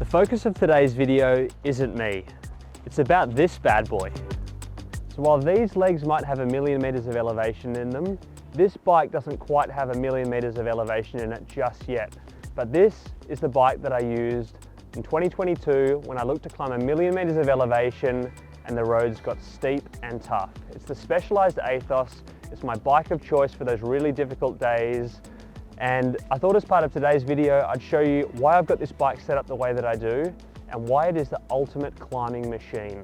focus of today's video isn't me. It's about this bad boy. So while these legs might have 1,000,000 meters of elevation in them, this bike doesn't quite have 1,000,000 meters of elevation in it just yet. But this is the bike that I used in 2022 when I looked to climb 1,000,000 meters of elevation and the roads got steep and tough. It's the Specialized Aethos. It's my bike of choice for those really difficult days. And I thought as part of today's video, I'd show you why I've got this bike set up the way that I do and why it is the ultimate climbing machine.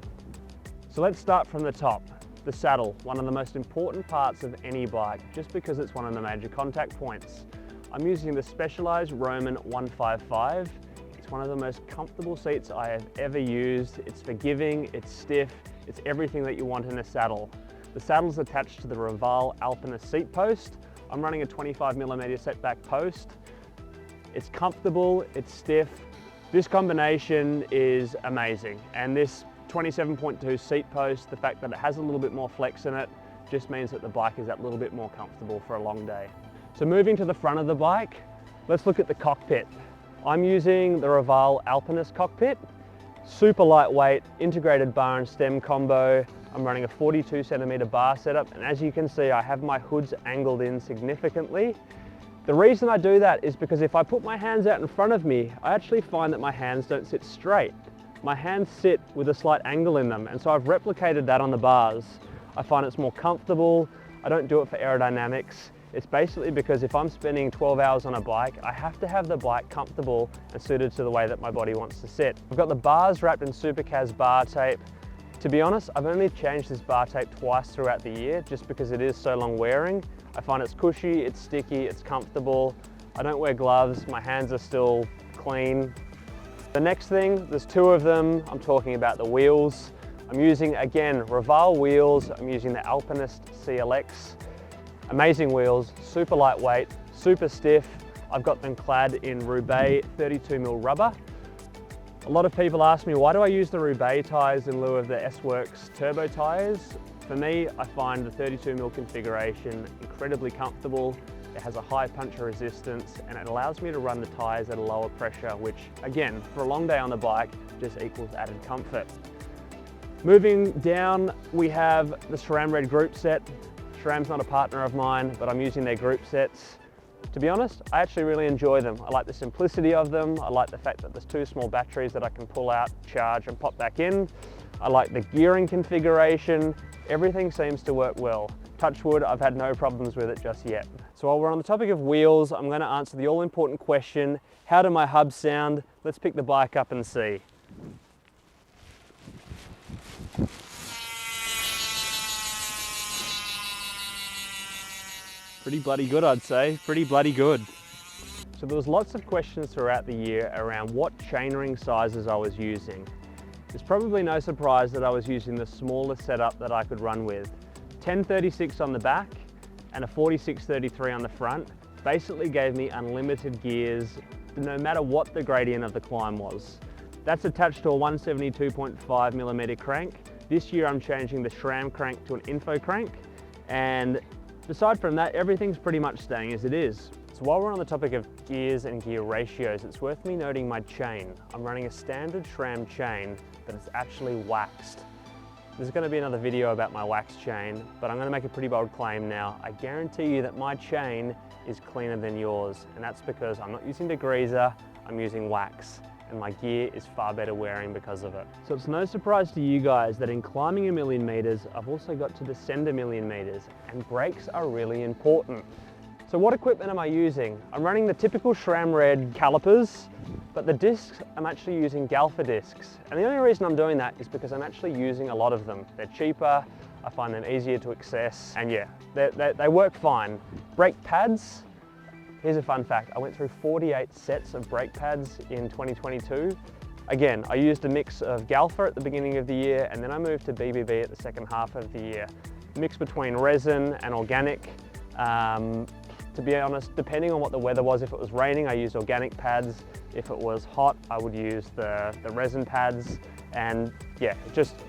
So let's start from the top. The saddle, one of the most important parts of any bike, just because it's one of the major contact points. I'm using the Specialized Roman 155. It's one of the most comfortable seats I have ever used. It's forgiving, it's stiff, it's everything that you want in a saddle. The saddle's attached to the Rival Alpinist seat post. I'm running a 25mm setback post. It's comfortable, it's stiff. This combination is amazing. And this 27.2 seat post, the fact that it has a little bit more flex in it, just means that the bike is that little bit more comfortable for a long day. So moving to the front of the bike, let's look at the cockpit. I'm using the Rival Alpinist cockpit. Super lightweight, integrated bar and stem combo. I'm running a 42cm bar setup, and as you can see, I have my hoods angled in significantly. The reason I do that is because if I put my hands out in front of me, I actually find that my hands don't sit straight. My hands sit with a slight angle in them, and so I've replicated that on the bars. I find it's more comfortable. I don't do it for aerodynamics. It's basically because if I'm spending 12 hours on a bike, I have to have the bike comfortable and suited to the way that my body wants to sit. I've got the bars wrapped in Supercaz bar tape. To be honest, I've only changed this bar tape twice throughout the year just because it is so long wearing. I find it's cushy, it's sticky, it's comfortable. I don't wear gloves, my hands are still clean. The next thing, there's two of them. I'm talking about the wheels. I'm using, again, Rival wheels. I'm using the Alpinist CLX. Amazing wheels, super lightweight, super stiff. I've got them clad in Roubaix 32mm rubber. A lot of people ask me, why do I use the Roubaix tyres in lieu of the S-Works turbo tyres? For me, I find the 32mm configuration incredibly comfortable. It has a high puncture resistance and it allows me to run the tyres at a lower pressure, which again, for a long day on the bike, just equals added comfort. Moving down, we have the SRAM Red group set. SRAM's not a partner of mine, but I'm using their group sets. To be honest, I actually really enjoy them. I like the simplicity of them. I like the fact that there's two small batteries that I can pull out, charge and pop back in. I like the gearing configuration. Everything seems to work well. Touch wood, I've had no problems with it just yet. So while we're on the topic of wheels, I'm going to answer the all-important question, how do my hubs sound? Let's pick the bike up and see. Pretty bloody good, I'd say. Pretty bloody good. So there was lots of questions throughout the year around what chainring sizes I was using. It's probably no surprise that I was using the smallest setup that I could run with. 1036 on the back and a 4633 on the front basically gave me unlimited gears no matter what the gradient of the climb was. That's attached to a 172.5mm crank. This year I'm changing the SRAM crank to an info crank, and aside from that, everything's pretty much staying as it is. So while we're on the topic of gears and gear ratios, it's worth me noting my chain. I'm running a standard SRAM chain, but it's actually waxed. There's going to be another video about my wax chain, but I'm going to make a pretty bold claim now. I guarantee you that my chain is cleaner than yours, and that's because I'm not using degreaser, I'm using wax, and my gear is far better wearing because of it. So it's no surprise to you guys that in climbing 1,000,000 meters, I've also got to descend 1,000,000 meters, and brakes are really important. So what equipment am I using? I'm running the typical SRAM Red calipers, but the discs, I'm actually using Galfa discs. And the only reason I'm doing that is because I'm actually using a lot of them. They're cheaper, I find them easier to access, and yeah, they work fine. Brake pads, here's a fun fact. I went through 48 sets of brake pads in 2022. Again, I used a mix of Galfa at the beginning of the year, and then I moved to BBB at the second half of the year. Mix between resin and organic. To be honest, depending on what the weather was, if it was raining, I used organic pads. If it was hot, I would use the resin pads. And yeah,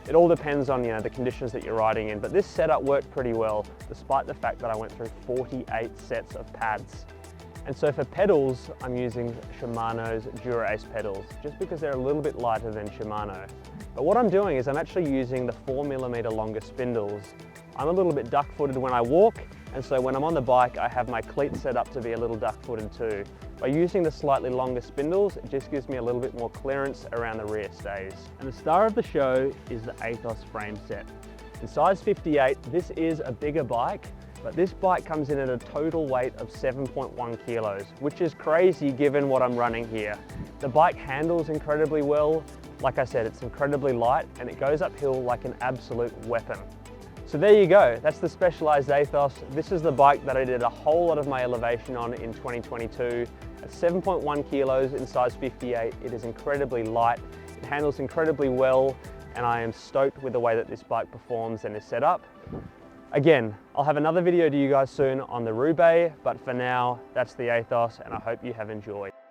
it all depends on the conditions that you're riding in. But this setup worked pretty well, despite the fact that I went through 48 sets of pads. And so for pedals, I'm using Shimano's Dura-Ace pedals, just because they're a little bit lighter than Shimano. But what I'm doing is I'm actually using the 4mm longer spindles. I'm a little bit duck-footed when I walk, and so when I'm on the bike, I have my cleats set up to be a little duck-footed too. By using the slightly longer spindles, it just gives me a little bit more clearance around the rear stays. And the star of the show is the Aethos frame set. In size 58, this is a bigger bike, but this bike comes in at a total weight of 7.1 kilos, which is crazy given what I'm running here. The bike handles incredibly well. Like I said, it's incredibly light and it goes uphill like an absolute weapon. So there you go, that's the Specialized Aethos. This is the bike that I did a whole lot of my elevation on in 2022. At 7.1 kilos in size 58, it is incredibly light, it handles incredibly well, and I am stoked with the way that this bike performs and is set up. Again, I'll have another video to you guys soon on the Roubaix, but for now, that's the Aethos, and I hope you have enjoyed.